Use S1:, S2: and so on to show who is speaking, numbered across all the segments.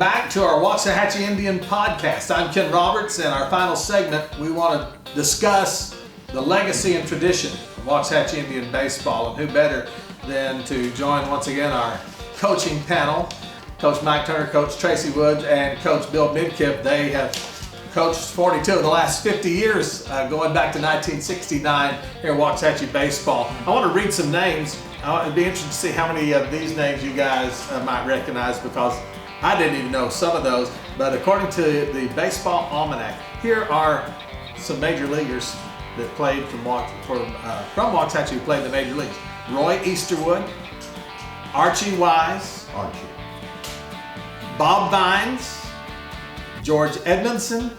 S1: back to our Waxahachie Indian podcast. I'm Ken Roberts, and our final segment, we want to discuss the legacy and tradition of Waxahachie Indian baseball, and who better than to join once again our coaching panel, Coach Mike Turner, Coach Tracy Woods, and Coach Bill Midkiff. They have coached 42 of the last 50 years, going back to 1969 here at Waxahachie Baseball. I want to read some names. It'd be interesting to see how many of these names you guys might recognize, because I didn't even know some of those. But according to the Baseball Almanac, here are some major leaguers that played from Waxahachie, who played in the major leagues. Roy Easterwood, Archie Wise, Bob Vines, George Edmondson,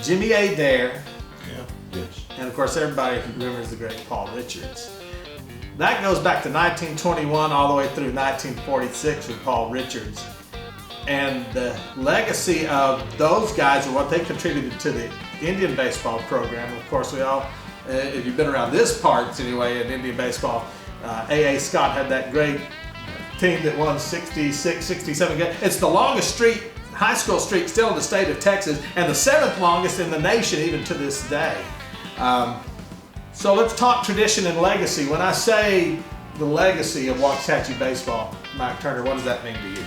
S1: Jimmy Adair, and of course everybody remembers the great Paul Richards. That goes back to 1921 all the way through 1946 with Paul Richards. And the legacy of those guys and what they contributed to the Indian baseball program. Of course, we all, if you've been around this part anyway in Indian baseball, A.A. Scott had that great team that won 66, 67 games. It's the longest streak, high school streak still in the state of Texas, and the seventh longest in the nation even to this day. So let's talk tradition and legacy. When I say the legacy of Waxahachie baseball, Mike Turner, what does that mean to you?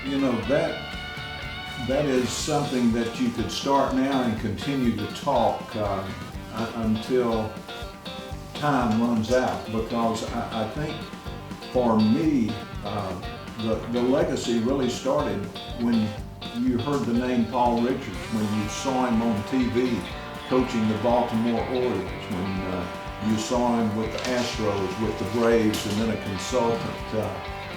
S2: You know, that is something that you could start now and continue to talk until time runs out, because I think for me, the legacy really started when you heard the name Paul Richards, when you saw him on TV coaching the Baltimore Orioles, when you saw him with the Astros, with the Braves, and then a consultant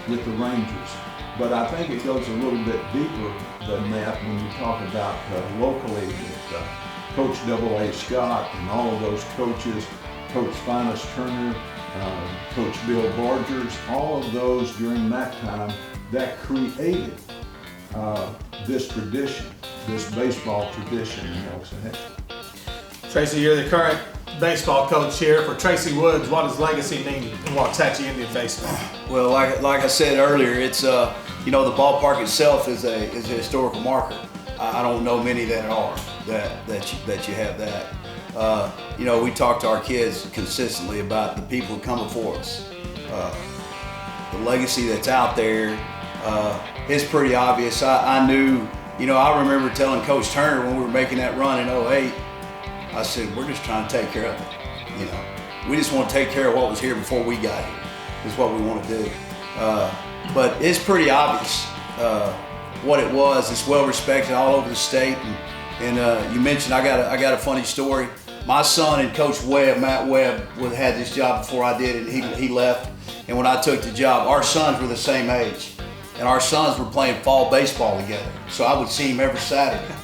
S2: with the Rangers. But I think it goes a little bit deeper than that when you talk about locally with Coach A.A. Scott and all of those coaches, Coach Finus Turner, Coach Bill Borgers, all of those during that time that created this tradition, this baseball tradition in Waxahachie.
S1: Tracy, you're the current baseball coach here. For Tracy Woods, what does legacy mean in Waxahachie Indian baseball?
S3: Well, like I said earlier, it's the ballpark itself is a historical marker. I don't know many that are that you have that. We talk to our kids consistently about the people who come before us. The legacy that's out there is pretty obvious. I knew, I remember telling Coach Turner when we were making that run in 2008, I said, we're just trying to take care of it. We just want to take care of what was here before we got here. Is what we want to do. But it's pretty obvious what it was. It's well respected all over the state. And you mentioned I got a funny story. My son and Coach Webb, Matt Webb, had this job before I did it. He left, and when I took the job, our sons were the same age, and our sons were playing fall baseball together. So I would see him every Saturday.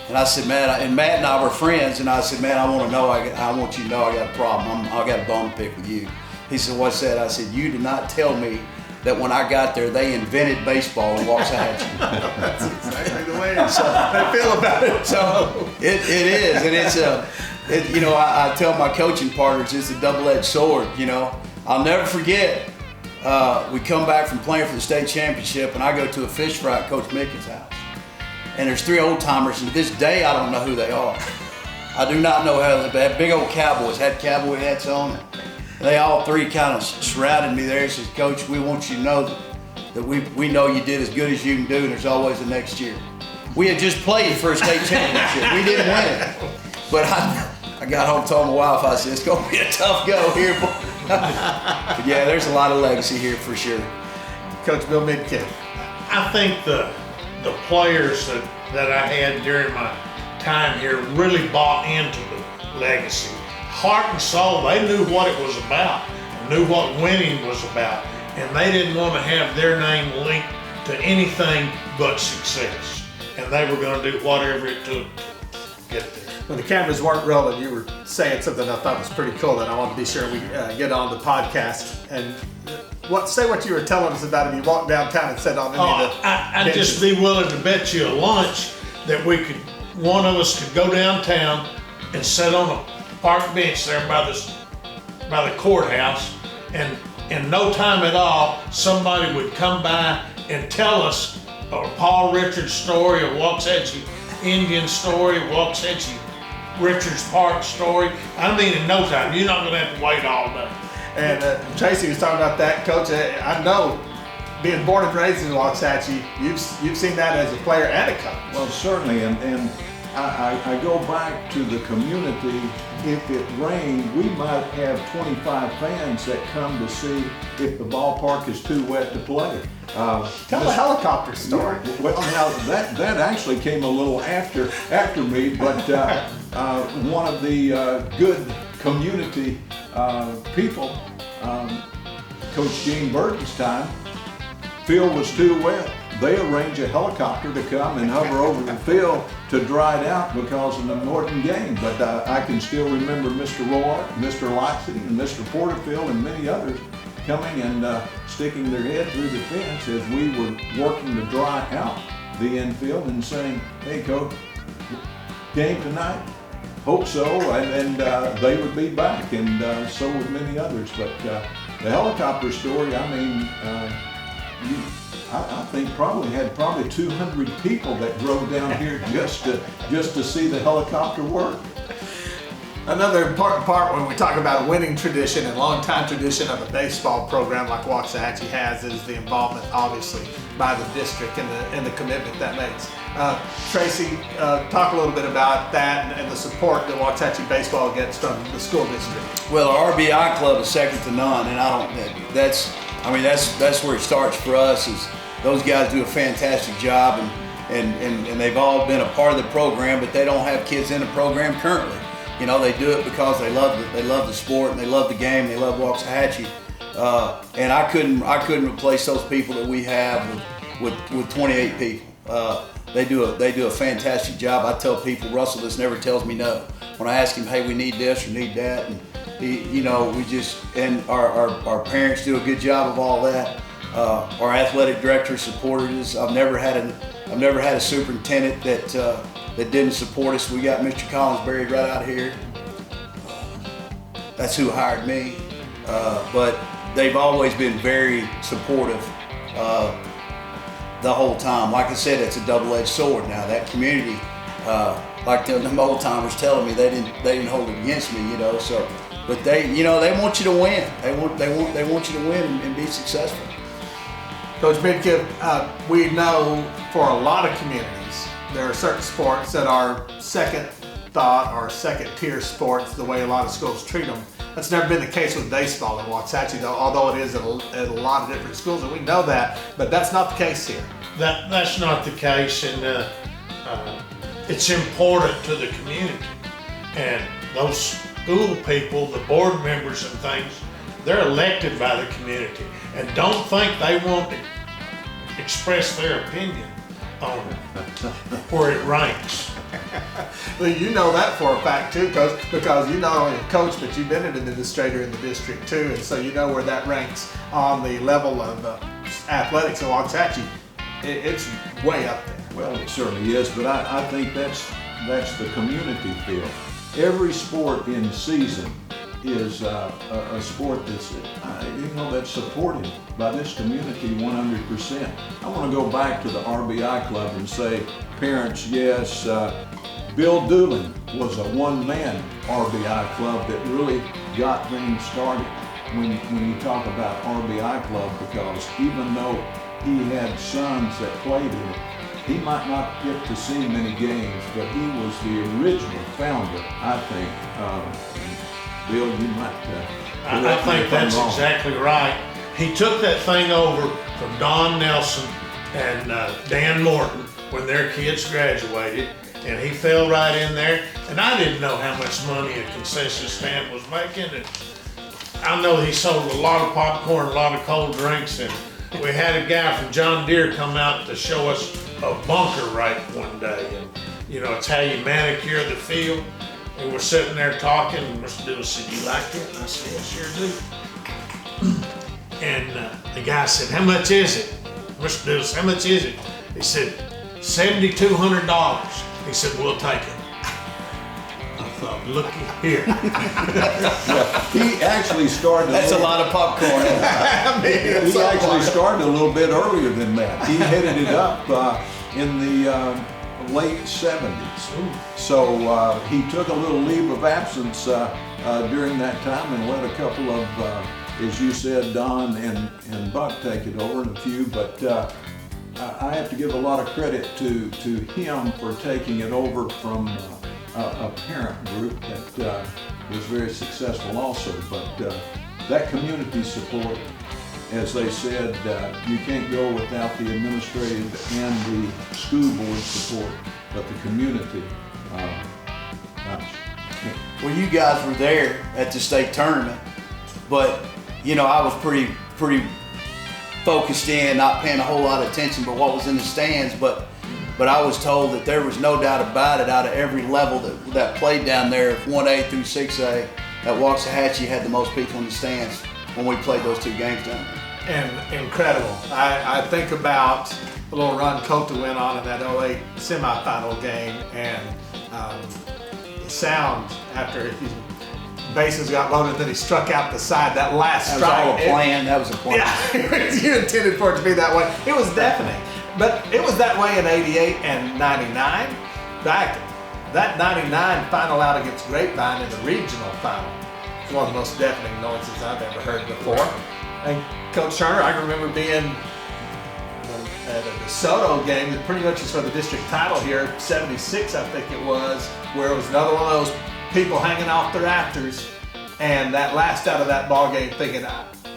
S3: And I said, Matt and I were friends, and I said, man, I want you to know I got a problem. I got a bone to pick with you. He said, what's that? I said, you did not tell me that when I got there, they invented baseball in Waxahachie.
S1: That's exactly the way I feel about it.
S3: So it is, and it's I tell my coaching partners it's a double-edged sword. I'll never forget. We come back from playing for the state championship, and I go to a fish fry at Coach Mickens' house. And there's three old timers, and to this day I don't know who they are. I do not know how they had big old cowboys, had cowboy hats on. They all three kind of surrounded me there. He says, Coach, we want you to know that we know you did as good as you can do, and there's always the next year. We had just played for a state championship. We didn't win it. But I got home and told my wife, I said, it's going to be a tough go here. But yeah, there's a lot of legacy here for sure.
S1: Coach Bill Midkiff.
S4: I think the players that I had during my time here really bought into the legacy. Heart and soul, they knew what it was about, knew what winning was about, and they didn't want to have their name linked to anything but success. And they were going to do whatever it took to get there.
S1: When the cameras weren't rolling, you were saying something I thought was pretty cool that I wanted to be sure we get on the podcast. And say what you were telling us about if you walked downtown and sat on any of the
S4: I'd just be willing to bet you a lunch that one of us could go downtown and sit on a park bench there by the courthouse and in no time at all, somebody would come by and tell us a Paul Richards story, a Waxahachie Indian story, a Waxahachie Richards Park story. I mean, in no time. You're not gonna have to wait all day.
S1: And Tracy was talking about that, Coach. I know, being born and raised in Waxahachie, you've seen that as a player and a coach.
S2: Well, certainly, and I go back to the community. If it rained, we might have 25 fans that come to see if the ballpark is too wet to play.
S1: Tell the helicopter story.
S2: Well, now that actually came a little after me, but one of the good community people, Coach Gene Burton's time, field was too wet. They arranged a helicopter to come and hover over the field to dry it out because of the Norton game. But I can still remember Mr. Rohr, Mr. Laxity, and Mr. Porterfield, and many others coming and sticking their head through the fence as we were working to dry out the infield and saying, "Hey, Coach, game tonight? Hope so." And they would be back, and so would many others. But the helicopter story, I mean, I think had 200 people that drove down here just to see the helicopter work.
S1: Another important part when we talk about a winning tradition and long-time tradition of a baseball program like Waxahachie has is the involvement, obviously, by the district and the commitment that makes. Tracy, talk a little bit about that and the support that Waxahachie Baseball gets from the school district.
S3: Well, our RBI club is second to none, and that's where it starts for us. Is those guys do a fantastic job, and they've all been a part of the program, but they don't have kids in the program currently. You know, they do it because they love the sport, and they love the game, and they love Waxahachie. And I couldn't replace those people that we have with 28 people. They do a fantastic job. I tell people, Russell just never tells me no. When I ask him, hey, we need this or need that, and our parents do a good job of all that. Our athletic director supported us. I've never had a superintendent that didn't support us. We got Mr. Collinsberry right out here. That's who hired me. But they've always been very supportive the whole time. Like I said, it's a double-edged sword. Now that community, like them old timers telling me, they didn't hold it against me, you know. So, but they want you to win. They want you to win and be successful.
S1: Coach Midkiff, we know for a lot of communities, there are certain sports that are second thought or second tier sports, the way a lot of schools treat them. That's never been the case with baseball in Waxahachie, although it is at a lot of different schools, and we know that, but that's not the case here.
S4: That's not the case, and it's important to the community. And those school people, the board members and things, they're elected by the community, and don't think they won't express their opinion on where it ranks.
S1: Well, you know that for a fact too, Coach, because you not only a coach, but you've been an administrator in the district too, and so you know where that ranks on the level of athletics in Waxahachie. It's way up there.
S2: Well, it certainly is, but I think that's the community feel. Every sport in season is a sport that's that's supported by this community 100%. I want to go back to the RBI club and say, parents, yes, Bill Doolin was a one-man RBI club that really got things started when you talk about RBI club, because even though he had sons that played in it, he might not get to see many games, but he was the original founder, I think. Bill, you might.
S4: I think that's exactly right. He took that thing over from Don Nelson and Dan Morton when their kids graduated, and he fell right in there. And I didn't know how much money a concession stand was making. And I know he sold a lot of popcorn, a lot of cold drinks, and we had a guy from John Deere come out to show us a bunker rake one day. And it's how you manicure the field. And we're sitting there talking, and Mr. Dillon said, "You like it?" And I said, "Yeah, sure do." And the guy said, "How much is it?" Mr. Dillon said, "How much is it?" He said, $7,200. He said, "We'll take it." I thought, looky here.
S2: He actually started.
S3: That's a lot of popcorn.
S2: He actually started a little bit earlier than that. He headed it up in the late 70s. So he took a little leave of absence during that time and let a couple of, as you said, Don and Buck take it over and a few. But I have to give a lot of credit to him for taking it over from a parent group that was very successful also. But that community support, as they said, you can't go without the administrative and the school board support, but the community, gosh.
S3: Well, you guys were there at the state tournament, but you know, I was pretty focused in, not paying a whole lot of attention but what was in the stands, but I was told that there was no doubt about it, out of every level that played down there, 1A through 6A, that Waxahachie had the most people in the stands when we played those two games down there.
S1: And incredible. I think about the little run Cota went on in that 08 semifinal game, and the sound after his bases got loaded, then he struck out the side, that last strike.
S3: That was all a plan. That was a plan.
S1: Yeah, you intended for it to be that way. It was deafening. But it was that way in 88 and 99. Back that 99 final out against Grapevine in the regional final was one of the most deafening noises I've ever heard before. And Coach Turner, I can remember being at a DeSoto game that pretty much is for the district title here, 76 I think it was, where it was another one of those people hanging off the rafters, and that last out of that ball game thinking,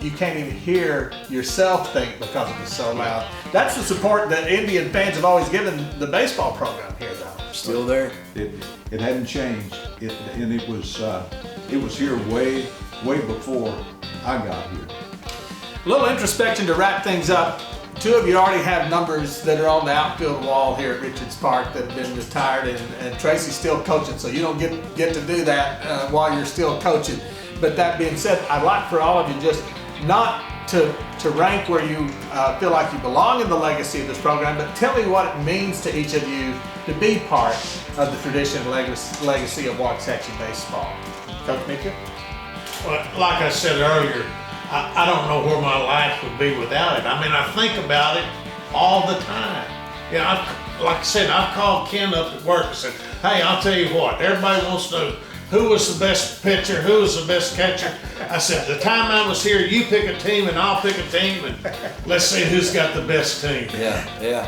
S1: you can't even hear yourself think because it was so loud. That's the support that Indian fans have always given the baseball program here, though.
S3: Still there.
S2: It hadn't changed, and it was here way before I got here.
S1: A little introspection to wrap things up. Two of you already have numbers that are on the outfield wall here at Richards Park that have been retired, and Tracy's still coaching, so you don't get to do that while you're still coaching. But that being said, I'd like for all of you just not to rank where you feel like you belong in the legacy of this program, but tell me what it means to each of you to be part of the tradition and legacy of Waxahachie Baseball. Coach Meeker?
S4: Well, like I said earlier, I don't know where my life would be without it. I mean, I think about it all the time. Yeah, like I said, I've called Ken up at work and said, hey, I'll tell you what, everybody wants to know who was the best pitcher, who was the best catcher. I said, the time I was here, you pick a team and I'll pick a team, and let's see who's got the best team.
S3: Yeah.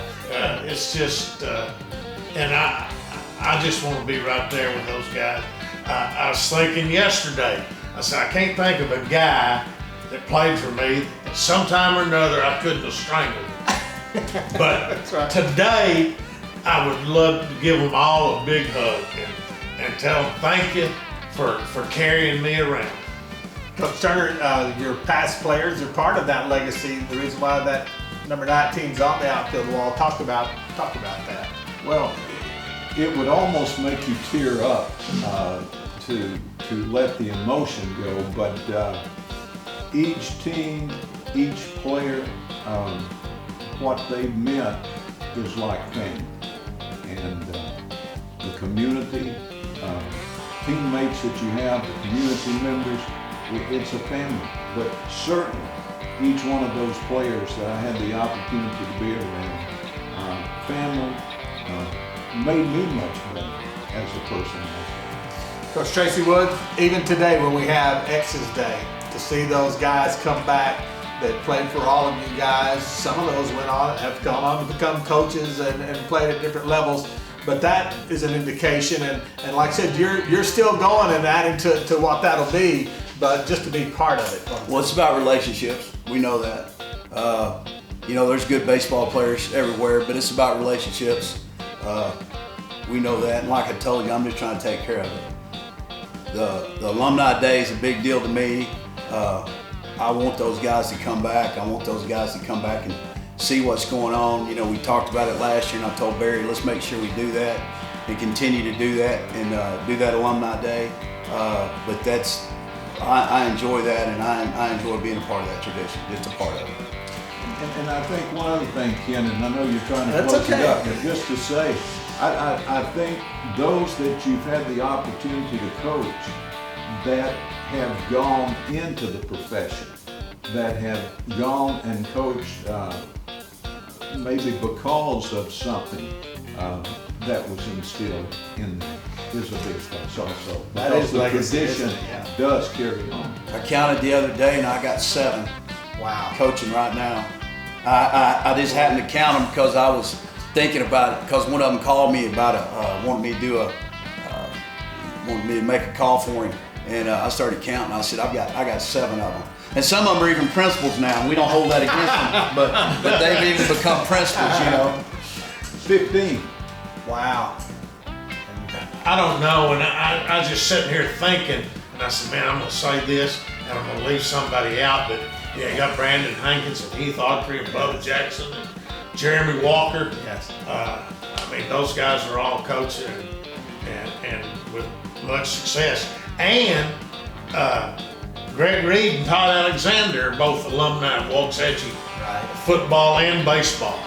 S4: It's just, and I just want to be right there with those guys. I was thinking yesterday, I said, I can't think of a guy that played for me that sometime or another I couldn't have strangled him. But
S1: right. Today,
S4: I would love to give them all a big hug and tell them thank you for carrying me around.
S1: Coach Turner, your past players are part of that legacy. The reason why that number 19's on the outfield wall. Talk about that.
S2: Well, it would almost make you tear up to let the emotion go, but each team, each player, what they meant is like family, and the community, teammates that you have, the community members, it's a family. But certainly, each one of those players that I had the opportunity to be around, family, made me much better as a person.
S1: Coach Tracy Wood, even today when we have X's Day, to see those guys come back that played for all of you guys, some of those have gone on to become coaches and played at different levels, but that is an indication, and like I said, you're still going and adding to what that'll be, but just to be part of it.
S3: Well, it's about relationships. We know that. There's good baseball players everywhere, but it's about relationships. We know that, and like I told you, I'm just trying to take care of it. The Alumni Day is a big deal to me. I want those guys to come back. I want those guys to come back and see what's going on. We talked about it last year, and I told Barry, let's make sure we do that and continue to do that and do that Alumni Day. But I enjoy that, and I enjoy being a part of that tradition, just a part of it.
S2: And I think one other thing, Ken, and I know you're trying to
S1: That's
S2: close
S1: okay.
S2: it up, but just to say, I think those that you've had the opportunity to coach that have gone into the profession, that have gone and coached maybe because of something that was instilled in them is a big plus also.
S1: That
S2: Because
S1: is
S2: the
S1: legacy,
S2: tradition
S1: isn't it? Yeah.
S2: does carry on.
S3: I counted the other day and I got 7
S1: Wow.
S3: coaching right now. I just happened to count them because I was thinking about it, because one of them called me about wanted me to do wanted me to make a call for him, and I started counting. I said I got 7 of them, and some of them are even principals now. And we don't hold that against them, but they've even become principals, you know.
S2: 15.
S1: Wow.
S4: I don't know, and I was just sitting here thinking, and I said, man, I'm gonna say this, and I'm gonna leave somebody out, but yeah, you got Brandon Hankins and Heath Autry and Bubba Jackson and Jeremy Walker.
S1: Yes.
S4: I mean, those guys are all coaching and with much success. And Greg Reed and Todd Alexander are both alumni of Waxahachie football and baseball.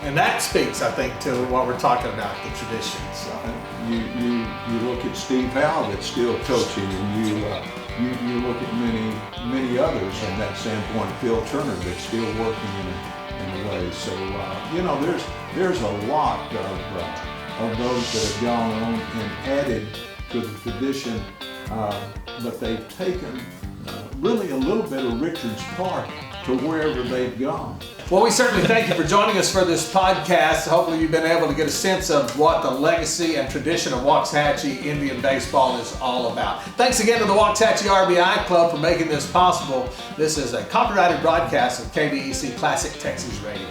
S1: And that speaks, I think, to what we're talking about, the traditions.
S2: You look at Steve Howell that's still coaching, and you look at many others from that standpoint. Phil Turner that's still working in a way. So you know, there's a lot of those that have gone on and added to the tradition, but they've taken really a little bit of Richard's part to wherever they've gone.
S1: Well, we certainly thank you for joining us for this podcast. Hopefully you've been able to get a sense of what the legacy and tradition of Waxahachie Indian baseball is all about. Thanks again to the Waxahachie RBI Club for making this possible. This is a copyrighted broadcast of KBEC Classic Texas Radio.